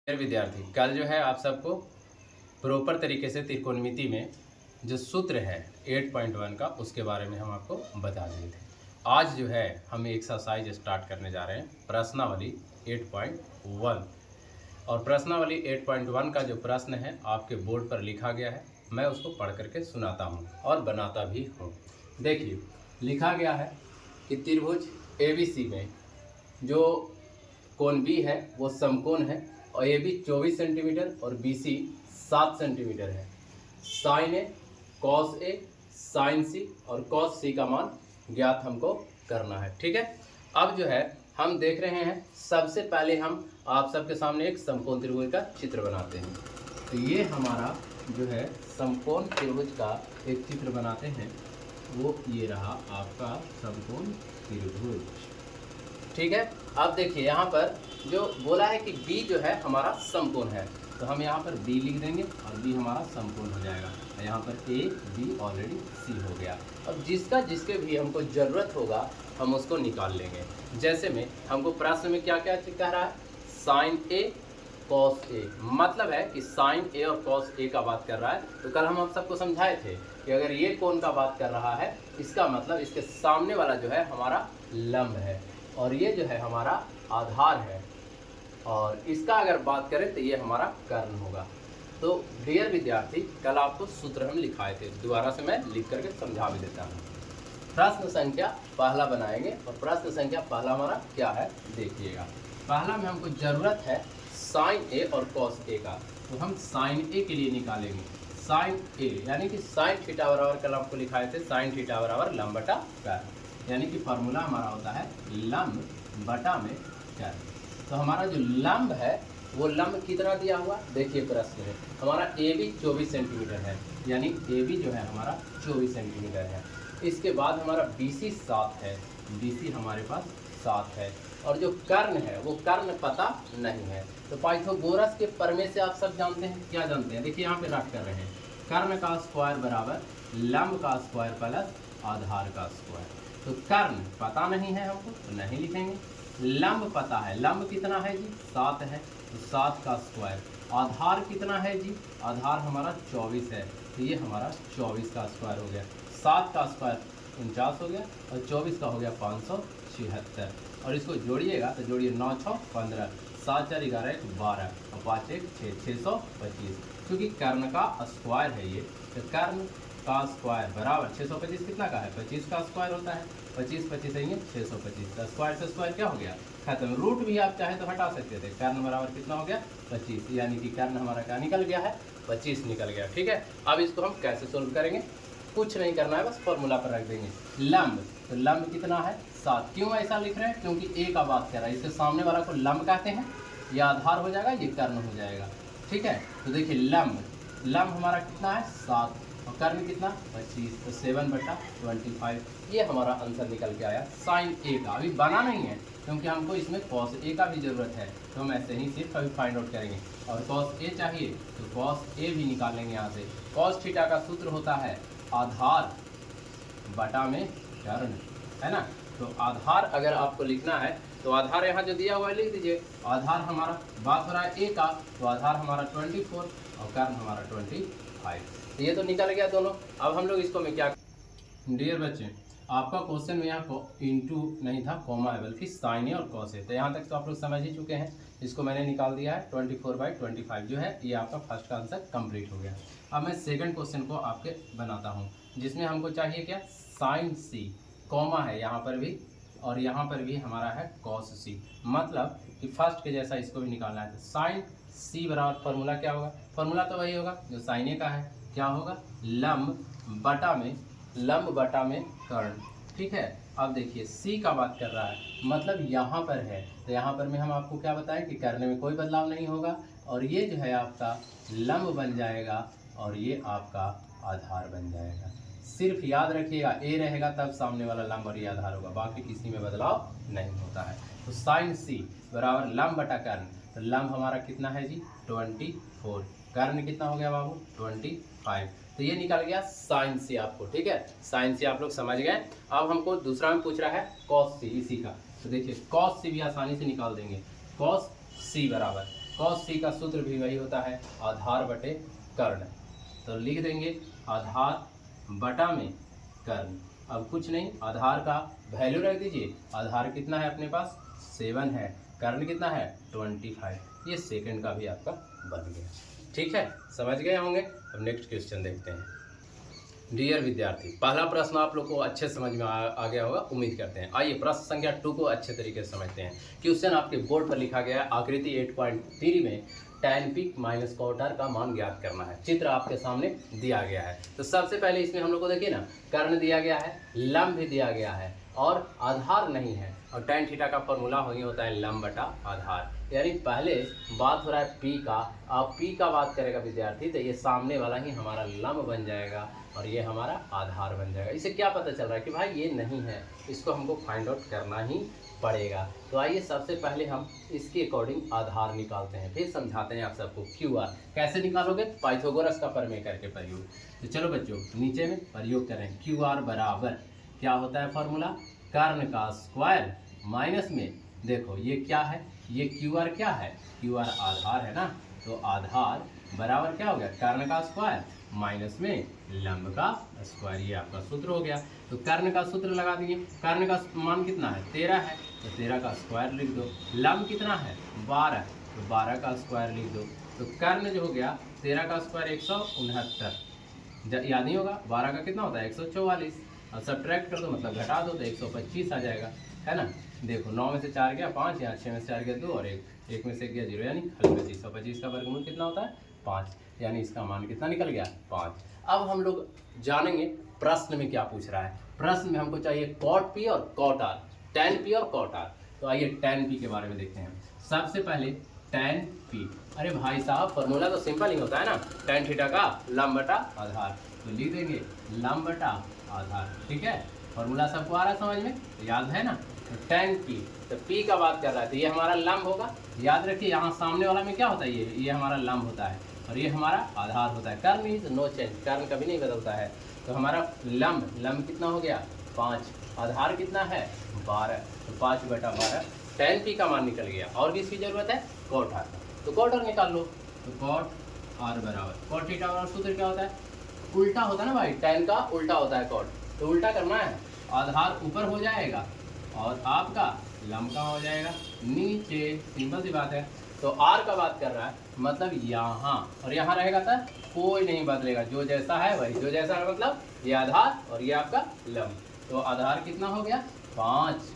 विद्यार्थी कल जो है आप सबको प्रॉपर तरीके से त्रिकोणमिति में जो सूत्र है 8.1 का उसके बारे में हम आपको बता दिए थे। आज जो है हम एक्सरसाइज स्टार्ट करने जा रहे हैं प्रश्नावली 8.1 और प्रश्नावली 8.1 का जो प्रश्न है आपके बोर्ड पर लिखा गया है। मैं उसको पढ़ करके सुनाता हूँ और बनाता भी हूँ। देखिए लिखा गया है कि त्रिभुज ABC में जो कोण B है वो समकोण है और AB 24 सेंटीमीटर और BC 7 सेंटीमीटर है। Sine A, cos A, sine C और कॉस C का मान ज्ञात हमको करना है। ठीक है, अब जो है हम देख रहे हैं सबसे पहले हम आप सबके सामने एक समकोण त्रिभुज का चित्र बनाते हैं। तो ये हमारा जो है समकोण त्रिभुज का एक चित्र बनाते हैं, वो ये रहा आपका समकोण त्रिभुज। ठीक है, अब देखिए यहाँ पर जो बोला है कि B जो है हमारा समकोण है, तो हम यहाँ पर B लिख देंगे और B हमारा समकोण हो जाएगा। यहाँ पर A B ऑलरेडी C हो गया। अब जिसका जिसके भी हमको ज़रूरत होगा हम उसको निकाल लेंगे। जैसे में हमको प्रश्न में क्या क्या कह रहा है, साइन A कॉस A, मतलब है कि साइन A और कॉस A का बात कर रहा है। तो कल हम सबको समझाए थे कि अगर ये कोण का बात कर रहा है इसका मतलब इसके सामने वाला जो है हमारा लंब है और ये जो है हमारा आधार है, और इसका अगर बात करें तो ये हमारा कर्ण होगा। तो डियर विद्यार्थी कल आपको सूत्र हम लिखाए थे, दोबारा से मैं लिख करके समझा भी देता हूँ। प्रश्न संख्या पहला बनाएंगे और प्रश्न संख्या पहला हमारा क्या है देखिएगा। पहला में हमको ज़रूरत है साइन A और कॉस A का, तो हम साइन A के लिए निकालेंगे। साइन A यानी कि साइन थीटा बराबर कल आपको लिखाए थे साइन थीटा बराबर लंब बटा कर्ण, यानी कि फार्मूला हमारा होता है लंब बटा में कर्ण। तो हमारा जो लंब है वो लंब कितना दिया हुआ देखिए प्रश्न में, हमारा AB 24 सेंटीमीटर है, यानी AB जो है हमारा 24 सेंटीमीटर है। इसके बाद हमारा BC 7 है, BC हमारे पास 7 है, और जो कर्ण है वो कर्ण पता नहीं है। तो पाइथागोरस के प्रमेय से आप सब जानते हैं, क्या जानते हैं, देखिए यहाँ पे रख कर रहे हैं कर्ण का स्क्वायर बराबर लंब का स्क्वायर प्लस आधार का स्क्वायर। तो कर्ण पता नहीं है हमको तो नहीं लिखेंगे, लंब पता है, लंब कितना है जी 7 है, तो 7 का स्क्वायर। आधार कितना है जी, आधार हमारा 24 है, तो ये हमारा 24 का स्क्वायर हो गया। 7 का स्क्वायर 49 हो गया और 24 का हो गया 576, और इसको जोड़िएगा तो जोड़िए 9 6 15, 7 4 11 1 12 और 5 1 6 625, क्योंकि कर्ण का स्क्वायर है ये, तो कर्ण का स्क्वायर बराबर 625 कितना का है 25 का स्क्वायर होता है, 25 25 है 625 का स्क्वायर से स्क्वायर क्या हो गया खत्म। रूट भी आप चाहे तो हटा सकते थे, कर्ण बराबर कितना हो गया 25, यानी कि कर्ण हमारा क्या निकल गया है 25 निकल गया। ठीक है, अब इसको हम कैसे सोल्व करेंगे, कुछ नहीं करना है, बस फॉर्मूला पर रख देंगे लंब। तो लंब कितना है 7, क्यों ऐसा लिख रहे हैं क्योंकि A का बात कर रहा है, इसके सामने वाला को लंब कहते हैं, ये आधार हो जाएगा ये कर्ण हो जाएगा। ठीक है, तो देखिए लंब लंब हमारा कितना है 7 और कर्ण कितना 25, तो 7/25, ये हमारा आंसर निकल के आया साइन A का। अभी बना नहीं है क्योंकि हमको इसमें कॉस A का भी ज़रूरत है, तो हम ऐसे ही सिर्फ अभी फाइंड आउट करेंगे। और कॉस A चाहिए तो कॉस A भी निकालेंगे यहाँ से। कॉस थीटा का सूत्र होता है आधार बटा में कर्ण, है ना। तो आधार अगर आपको लिखना है तो आधार यहाँ जो दिया हुआ है लिख दीजिए। आधार हमारा बात हो रहा है A का, तो आधार हमारा 24 और कर्ण हमारा 25। तो ये तो निकल गया दोनों। अब हम लोग इसको में क्या, डियर बच्चे आपका क्वेश्चन में यहाँ इंटू नहीं था कॉमा है, बल्कि साइन ए और कॉस है। तो यहाँ तक तो आप लोग समझ ही चुके हैं, इसको मैंने निकाल दिया है 24/25 जो है ये आपका फर्स्ट का आंसर कंप्लीट हो गया। अब मैं सेकंड क्वेश्चन को आपके बनाता हूँ, जिसमें हमको चाहिए क्या साइन C, कॉमा है यहाँ पर भी और यहाँ पर भी हमारा है कॉस C, मतलब कि फर्स्ट के जैसा इसको भी निकालना है। तो साइन C बराबर फार्मूला क्या होगा, फार्मूला तो वही होगा जो साइन A का है, क्या होगा लंब बटा में कर्ण। ठीक है, अब देखिए C का बात कर रहा है, मतलब यहाँ पर है, तो यहाँ पर में हम आपको क्या बताएं कि करने में कोई बदलाव नहीं होगा, और ये जो है आपका लंब बन जाएगा और ये आपका आधार बन जाएगा। सिर्फ याद रखिएगा A रहेगा तब सामने वाला लंब और ये आधार होगा, बाकी किसी में बदलाव नहीं होता है। तो साइन C बराबर लंब बटा कर्ण, तो लंब हमारा कितना है जी 24, कर्ण कितना हो गया बाबू 25, तो ये निकल गया साइन C आपको। ठीक है, साइन C आप लोग समझ गए। अब हमको दूसरा में पूछ रहा है कॉस C इसी का, तो देखिए कॉस C भी आसानी से निकाल देंगे। कॉस C बराबर कॉस सी का सूत्र भी वही होता है, आधार बटे कर्ण। तो लिख देंगे आधार बटा में कर्ण। अब कुछ नहीं, आधार का वैल्यू रख दीजिए। आधार कितना है अपने पास 7 है, कर्ण कितना है 25। ये सेकंड का भी आपका बन गया। ठीक है, समझ गए होंगे। अब नेक्स्ट क्वेश्चन देखते हैं। डियर विद्यार्थी, पहला प्रश्न आप लोग को अच्छे समझ में आ गया होगा, उम्मीद करते हैं। आइए प्रश्न संख्या 2 को अच्छे तरीके से समझते हैं। क्वेश्चन आपके बोर्ड पर लिखा गया है, आकृति 8.3 में tan p minus cot r का मान ज्ञात करना है। चित्र आपके सामने दिया गया है। तो सबसे पहले इसमें हम लोग को देखिए ना, कर्ण दिया गया है, लंब भी दिया गया है और आधार नहीं है। और tan थीटा का फॉर्मूला वही होता है लंब बटा आधार। यानी पहले बात हो रहा है p का, अब p का बात करेगा विद्यार्थी तो ये सामने वाला ही हमारा लंब बन जाएगा और ये हमारा आधार बन जाएगा। इससे क्या पता चल रहा है कि भाई ये नहीं है, इसको हमको फाइंड आउट करना ही पड़ेगा। तो आइए सबसे पहले हम इसके अकॉर्डिंग आधार निकालते हैं, फिर समझाते हैं आप सबको QR कैसे निकालोगे, पाइथागोरस का प्रमेय करके प्रयोग। तो चलो बच्चों नीचे में प्रयोग करें। QR बराबर क्या होता है फॉर्मूला, कर्ण का स्क्वायर माइनस में, देखो ये क्या है, ये QR क्या है, QR आधार है ना। तो आधार बराबर क्या हो गया, कर्ण का स्क्वायर माइनस में लंब का स्क्वायर। ये आपका सूत्र हो गया। तो कर्ण का सूत्र लगा दिए। कर्ण का मान कितना है 13 है, तो 13 का स्क्वायर लिख दो। लंब कितना है 12, तो 12 का स्क्वायर लिख दो। तो कर्ण जो हो गया 13 का स्क्वायर 169, याद नहीं होगा 12 का कितना होता है 144, और सब्ट्रैक्ट कर दो मतलब घटा दो तो 125 आ जाएगा, है ना। देखो 9 में से 4 गया 5, यहाँ 6 में से 4 गया 2 और 1 में से गया 0, यानी 125 का वर्गमूल कितना होता है 5, यानी इसका मान कितना निकल गया 5। अब हम लोग जानेंगे प्रश्न में क्या पूछ रहा है। प्रश्न में हमको चाहिए cot p और cot r, tan p और cot r। तो आइए tan p के बारे में देखते हैं। सबसे पहले tan p, अरे भाई साहब फॉर्मूला तो सिंपल ही होता है ना, tan थीटा का लंब बटा आधार। तो लिख देंगे लंब बटा आधार। ठीक है, फॉर्मूला सबको आ रहा है समझ में, याद है ना। तो tan p, तो p का बात कर रहा है तो ये हमारा लंब होगा। याद रखिए यहाँ सामने वाला में क्या होता है, ये हमारा लंब होता है और ये हमारा आधार होता है। कर्ण इज नो चेंज, कर्ण कभी नहीं बदलता है। तो हमारा लंब कितना हो गया 5, आधार कितना है 12, तो 5 बटा 12 tan p का मान निकल गया। और किसकी जरूरत है cot r, तो cot r निकाल लो। तो cot r बराबर cot थीटा और सूत्र क्या होता है, उल्टा होता है ना भाई, tan का उल्टा होता है cot, तो उल्टा करना है। आधार ऊपर हो जाएगा और आपका लंब का हो जाएगा नीचे, सिंपल सी बात है। तो r का बात कर रहा है मतलब यहाँ और यहाँ रहेगा था, कोई नहीं बदलेगा, जो जैसा है वही, जो जैसा है मतलब ये आधार और ये आपका लंब। तो आधार कितना हो गया 5,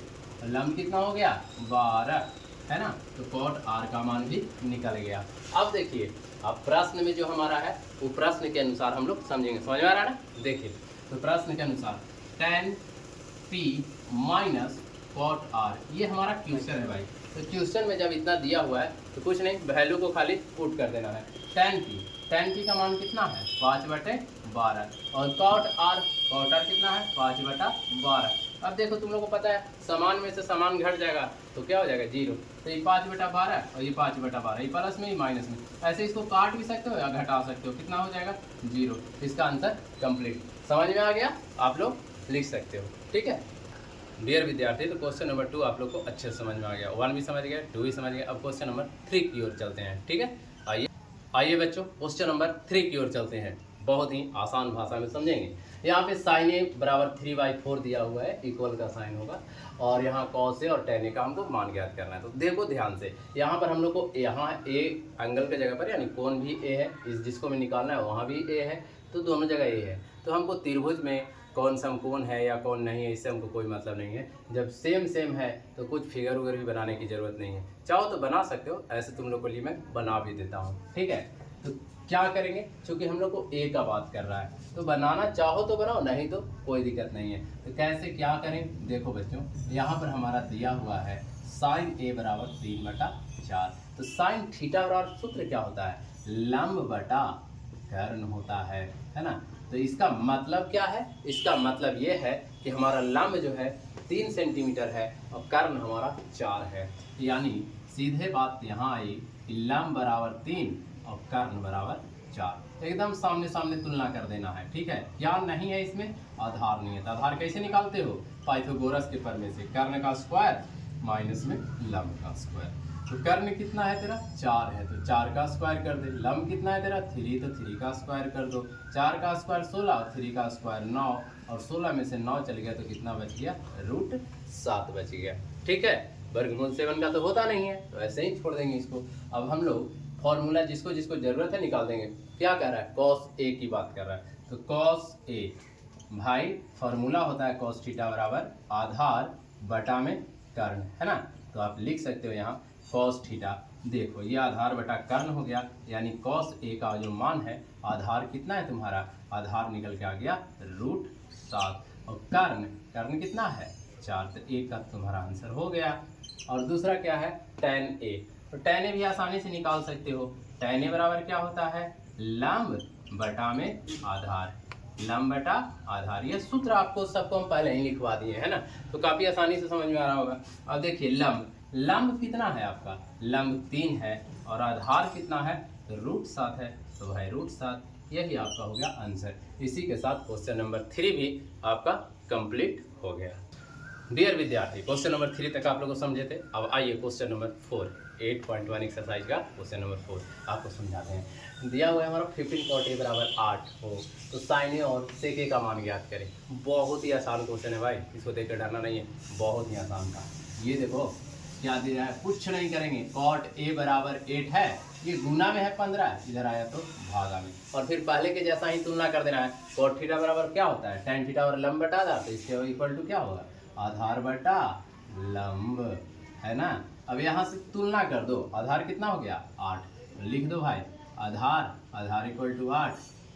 लंब कितना हो गया 12, है ना। तो cot r का मान भी निकल गया। अब देखिए अब प्रश्न में जो हमारा है वो प्रश्न के अनुसार हम लोग समझेंगे, समझ में आ रहा है ना। देखिए तो प्रश्न के अनुसार tan p minus cot r, ये हमारा क्वेश्चन है भाई। तो क्वेश्चन में जब इतना दिया हुआ है तो कुछ नहीं, वैल्यू को खाली पुट कर देना है। tan p का मान कितना है 5 बटे 12 और cot r कितना है 5 बटा 12। अब देखो तुम लोग को पता है समान में से समान घट जाएगा तो क्या हो जाएगा 0, तो ये 5 बटा 12 और ये 5 बटा 12, ये प्लस में ही माइनस में, ऐसे इसको काट भी सकते हो या घटा सकते हो, कितना हो जाएगा 0। इसका आंसर कंप्लीट। समझ में आ गया, आप लोग लिख सकते हो। ठीक है डियर विद्यार्थी, तो क्वेश्चन नंबर 2 आप लोग को अच्छे से समझ में आ गया, 1 भी समझ गए 2 भी समझ गए। अब क्वेश्चन नंबर 3 की ओर चलते हैं। ठीक है, आइए बच्चों क्वेश्चन नंबर 3 की ओर चलते हैं। बहुत ही आसान भाषा में समझेंगे। यहाँ पे sin a बराबर 3/4 दिया हुआ है, इक्वल का साइन होगा और यहाँ cos a और tan a का हमको मान ज्ञात करना है। तो देखो ध्यान से, यहाँ पर हम लोग को यहाँ a एंगल की जगह पर यानी कोण भी a है, इस जिसको में निकालना है वहाँ भी a है, तो दोनों जगह a है। तो हमको त्रिभुज में कौन समकोण है या कौन नहीं है इससे हमको कोई मतलब नहीं है। जब सेम है तो कुछ फिगर वगैरह भी बनाने की ज़रूरत नहीं है, चाहो तो बना सकते हो, ऐसे तुम लोग के लिए मैं बना भी देता हूँ। ठीक है, तो क्या करेंगे, चूँकि हम लोग को ए का बात कर रहा है तो बनाना चाहो तो बनाओ, नहीं तो कोई दिक्कत नहीं है। तो कैसे क्या करें, देखो बच्चों यहाँ पर हमारा दिया हुआ है sin a बराबर 3/4। तो sin थीटा बराबर सूत्र क्या होता है, लंब बटा कर्ण होता है ना। तो इसका मतलब क्या है, इसका मतलब ये है कि हमारा लंब जो है 3 सेंटीमीटर है और कर्ण हमारा 4 है। यानी सीधे बात यहाँ आई कि लंब बराबर 3 और कर्ण बराबर 4, एकदम सामने सामने तुलना कर देना है। ठीक है, क्या नहीं है इसमें, आधार नहीं है। तो आधार कैसे निकालते हो, पाइथागोरस के प्रमेय से, कर्ण का स्क्वायर माइनस में लंब का स्क्वायर। तो कर्ण कितना है तेरा 4 है, तो 4 का स्क्वायर कर दे। लंब कितना है तेरा 3, तो 3 का स्क्वायर कर दो। 4 का स्क्वायर 16 और 3 का स्क्वायर 9, और 16 में से 9 चल गया तो कितना बच गया, √7 बच गया। ठीक है, वर्गमूल 7 का तो होता नहीं है, तो ऐसे ही छोड़ देंगे इसको। अब हम लोग फॉर्मूला जिसको जिसको जरूरत है निकाल देंगे। क्या कर रहा है, cos A की बात कर रहा है, तो cos A भाई फॉर्मूला होता है cos थीटा बराबर आधार बटा में कर्ण, है ना। तो आप लिख सकते हो यहाँ cos थीटा। देखो ये आधार बटा कर्ण हो गया, यानी cos A का जो मान है, आधार कितना है तुम्हारा, आधार निकल के आ गया √7, और कर्ण कितना है 4, तो A का तुम्हारा आंसर हो गया। और दूसरा क्या है tan A, तो tan A भी आसानी से निकाल सकते हो। tan A बराबर क्या होता है, लंब बटा में आधार, लंब बटा आधार। ये सूत्र आपको सबको हम पहले ही लिखवा दिए है ना, तो काफी आसानी से समझ में आ रहा होगा। अब देखिए लंब कितना है आपका, लंब 3 है, और आधार कितना है, √7 है, तो भाई √7 यही आपका हो गया आंसर। इसी के साथ क्वेश्चन नंबर 3 भी आपका कंप्लीट हो गया। डियर विद्यार्थी, क्वेश्चन नंबर 3 तक आप लोग समझे थे। अब आइए क्वेश्चन नंबर 4, 8.1 एक्सरसाइज का क्वेश्चन नंबर 4 आपको समझाते हैं। दिया हुआ है हमारा 15 cot A बराबर 8 हो, तो sin A और sec A का मान ज्ञात करें। बहुत ही आसान क्वेश्चन है भाई, इसको देख कर डरना नहीं है, बहुत ही आसान था। ये देखो क्या दे रहा है, कुछ नहीं करेंगे, cot A बराबर 8 है, ये गुना में है 15, इधर आया तो भागा में, और फिर पहले के जैसा ही तुलना कर देना है। cot थीटा बराबर क्या होता है, tan थीटा और लंब बटा था, तो इसके इक्वल टू क्या होगा, आधार बटा लंब, है ना। अब यहाँ से तुलना कर दो, आधार कितना हो गया 8, लिख दो भाई आधार इक्वल टू 8,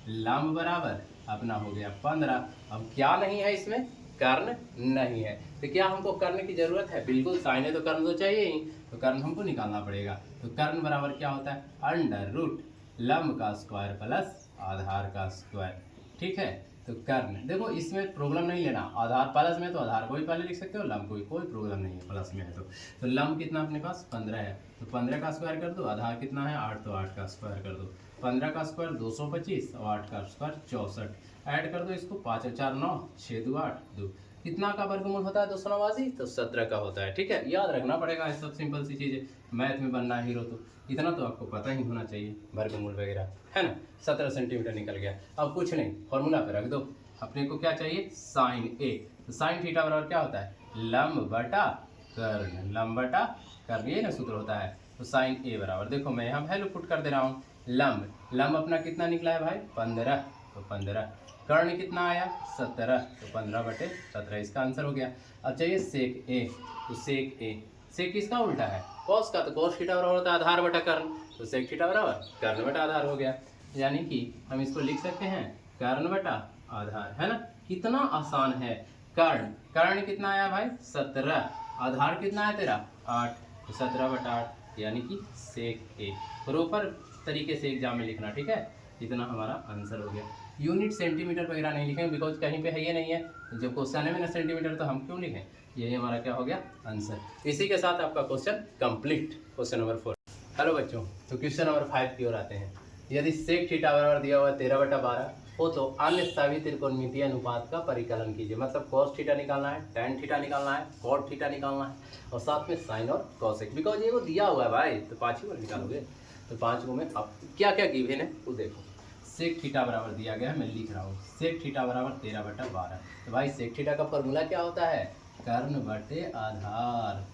लंब बराबर अपना हो गया 15। अब क्या नहीं है इसमें, कर्ण नहीं है, तो क्या हमको कर्ण की जरूरत है, बिल्कुल साइन है तो कर्ण तो चाहिए ही, तो कर्ण हमको निकालना पड़ेगा। तो कर्ण बराबर क्या होता है, अंडर रूट लंब का स्क्वायर प्लस आधार का स्क्वायर। ठीक है, तो कर्ण देखो इसमें प्रॉब्लम नहीं लेना, आधार प्लस में तो आधार को भी पहले लिख सकते हो, लंब कोई प्रॉब्लम नहीं है, प्लस में है तो लंब कितना अपने पास 15 है, तो 15 का स्क्वायर कर दो, आधार कितना है 8, तो 8 का स्क्वायर कर दो, 15 का स्क्वायर 225 और 8 का स्क्वायर 64, ऐड कर दो इसको, 5 और 4 9, 6 2 8 2, कितना का वर्गमूल होता है 289, तो 17 का होता है। ठीक है, याद रखना पड़ेगा, सब सिंपल सी चीज़ है, मैथ में बनना हीरो तो इतना तो आपको पता ही होना चाहिए, वर्गमूल वगैरह, है ना। 17 सेंटीमीटर निकल गया। अब कुछ नहीं, फॉर्मूला पे रख दो, अपने को क्या चाहिए साइन ए, तो साइन थीटा बराबर क्या होता है, लंब बटा कर्ण, लंब बटा कर्ण, ये ना सूत्र होता है। तो साइन ए बराबर देखो मैं यहाँ वैल्यू पुट कर दे रहा हूँ, लंब अपना कितना निकला है भाई 15, तो 15, कर्ण कितना आया 17, तो 15/17 इसका आंसर हो गया। अब चाहिए सेक ए, तो सेक किसका उल्टा है, कॉस का, तो कॉस थीटा बराबर होता है आधार बटा कर्ण, तो सेक थीटा बराबर कर्ण बटा आधार हो गया। यानी कि हम इसको लिख सकते हैं कर्ण बटा आधार, है ना। कितना आसान है, कर्ण कितना आया भाई 17, आधार कितना है तेरा 8, तो 17/8 यानी कि सेक ए। प्रॉपर तरीके से एग्जाम में लिखना, ठीक है। इतना हमारा आंसर हो गया। यूनिट सेंटीमीटर वगैरह नहीं लिखेंगे, बिकॉज कहीं पे है ये नहीं है, जब क्वेश्चन है में ना सेंटीमीटर, तो हम क्यों लिखें, यही हमारा क्या हो गया आंसर। इसी के साथ आपका question complete, question number 4। Hello बच्चों, तो क्वेश्चन नंबर 5 की ओर आते हैं। यदि सेक थीटा बराबर दिया हुआ 13/12 हो, तो अन्य सभी त्रिकोणमितीय अनुपात का परिकलन कीजिए। मतलब cos थीटा निकालना है, tan थीटा निकालना है, cot थीटा निकालना है, और साथ में साइन और cosec, बिकॉज ये वो दिया हुआ है भाई, तो 5 ही बार निकालोगे। तो 5 को में अब क्या क्या गिवन है वो देखो। सेक थीटा बराबर दिया गया है, मैं लिख रहा हूँ, सेक थीटा बराबर 13/12। तो भाई सेक थीटा का फॉर्मूला क्या होता है, कर्ण बटे आधार,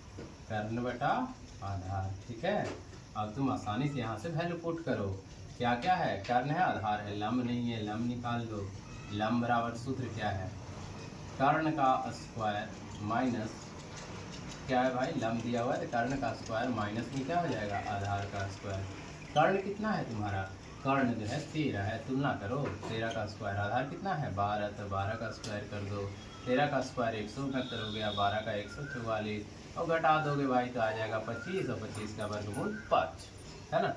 कर्ण बटा आधार। ठीक है, अब तुम आसानी से यहाँ से वैल्यू पुट करो, क्या क्या है, कर्ण है आधार है, लंब नहीं है, लंब निकाल दो। लंब बराबर सूत्र क्या है, कर्ण का स्क्वायर माइनस क्या है भाई, लंब दिया हुआ है तो कर्ण का स्क्वायर माइनस में क्या हो जाएगा आधार का स्क्वायर। कर्ण कितना है तुम्हारा, कर्ण जो है 13 है, तुलना करो, 13 का स्क्वायर, आधार कितना है 12, तो 12 का स्क्वायर कर दो, 13 का स्क्वायर 169 हो गया, 12 का 144, और घटा दोगे भाई तो आ जाएगा 25, और 25 का वर्गमूल 5, है ना।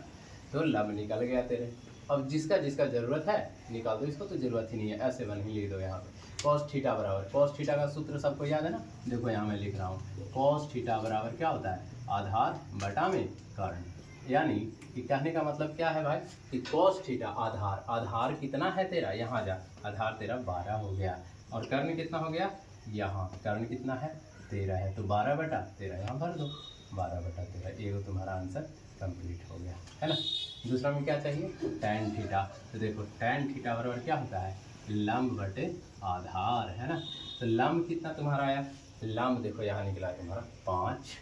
तो लंब निकल गया तेरे। अब जिसका जिसका जरूरत है निकाल दो, इसको तो जरूरत ही नहीं है, ऐसे बन ही लिख दो यहाँ पे। cos थीटा बराबर, cos थीटा का सूत्र सबको याद है ना, देखो यहाँ मैं लिख रहा हूँ, cos थीटा बराबर क्या होता है, आधार बटा में कर्ण। यानी कि कहने का मतलब क्या है भाई, कि cos थीटा आधार कितना है तेरा, यहाँ जा, आधार तेरा 12 हो गया, और कर्ण कितना हो गया, यहाँ कर्ण कितना है 13 है, तो 12/13 यहाँ भर दो, 12/13। ये तुम्हारा आंसर कंप्लीट हो गया है ना। दूसरा में क्या चाहिए, tan थीटा। तो देखो tan थीटा बराबर क्या होता है, लंब बटे आधार है ना। तो लंब कितना तुम्हारा आया, लंब देखो यहाँ निकला है तुम्हारा 5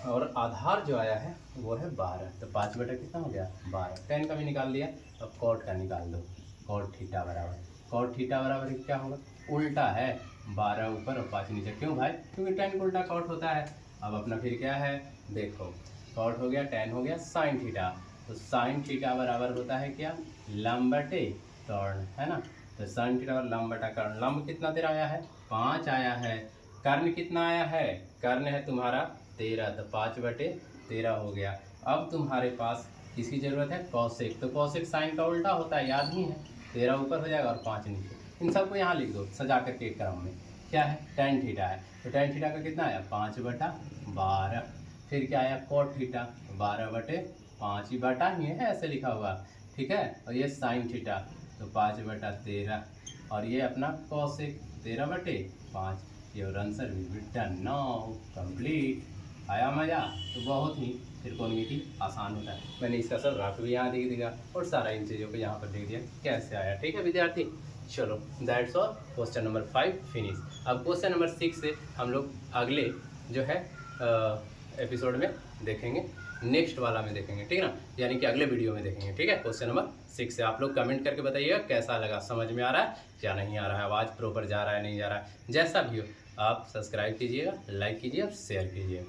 और आधार जो आया है वो है 12। तो 5 बटा कितना हो गया 12। tan का भी निकाल दिया, अब cot का निकाल दो। cot थीटा बराबर क्या होगा, उल्टा है, 12 ऊपर और 5 नीचे। क्यों भाई, क्योंकि tan का उल्टा cot होता है। अब अपना फिर क्या है, देखो cot हो गया, tan हो गया, sin थीटा। तो sin थीटा बराबर होता है क्या, लंब बटे कर्ण है ना। तो sin थीटा और लंब बटा कर्ण। लंब कितना तेरा आया है 5 आया है, कर्ण कितना आया है, कर्ण है तुम्हारा 13। तो 5/13 हो गया। अब तुम्हारे पास किसकी जरूरत है, कौशिक। तो कौशिक साइन का उल्टा होता है, याद नहीं है। 13 ऊपर हो जाएगा और 5 नीचे। इन सबको यहाँ लिख दो सजा करके एक क्रम में। क्या है, tan थीटा है। तो tan थीटा का कितना आया 5/12। फिर क्या आया cot थीटा 12/5 ही बटा ही है, ऐसे लिखा हुआ, ठीक है। और ये साइन थीटा तो 5/13 और ये अपना Kaushik 13/5। Your answer will be done now complete. आया मजा। तो बहुत ही त्रिकोणमिति आसान होता है। मैंने इसका सब रफ भी यहाँ दिख दिया और सारा इन चीज़ों को यहाँ पर लिख दिया कैसे आया। ठीक है विद्यार्थी, चलो that's all. Question number 5 finish. अब क्वेश्चन नंबर 6 से हम लोग अगले जो है एपिसोड में देखेंगे, नेक्स्ट वाला में देखेंगे, ठीक है ना, यानी कि अगले वीडियो में देखेंगे। ठीक है, क्वेश्चन नंबर 6 से आप लोग कमेंट करके बताइएगा कैसा लगा, समझ में आ रहा है या नहीं आ रहा है, आवाज़ प्रॉपर जा रहा है नहीं जा रहा है। जैसा भी हो आप सब्सक्राइब कीजिएगा, लाइक कीजिए और शेयर कीजिए,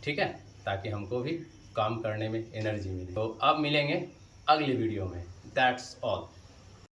ठीक है, ताकि हमको भी काम करने में एनर्जी मिले। तो अब मिलेंगे अगले वीडियो में। That's all.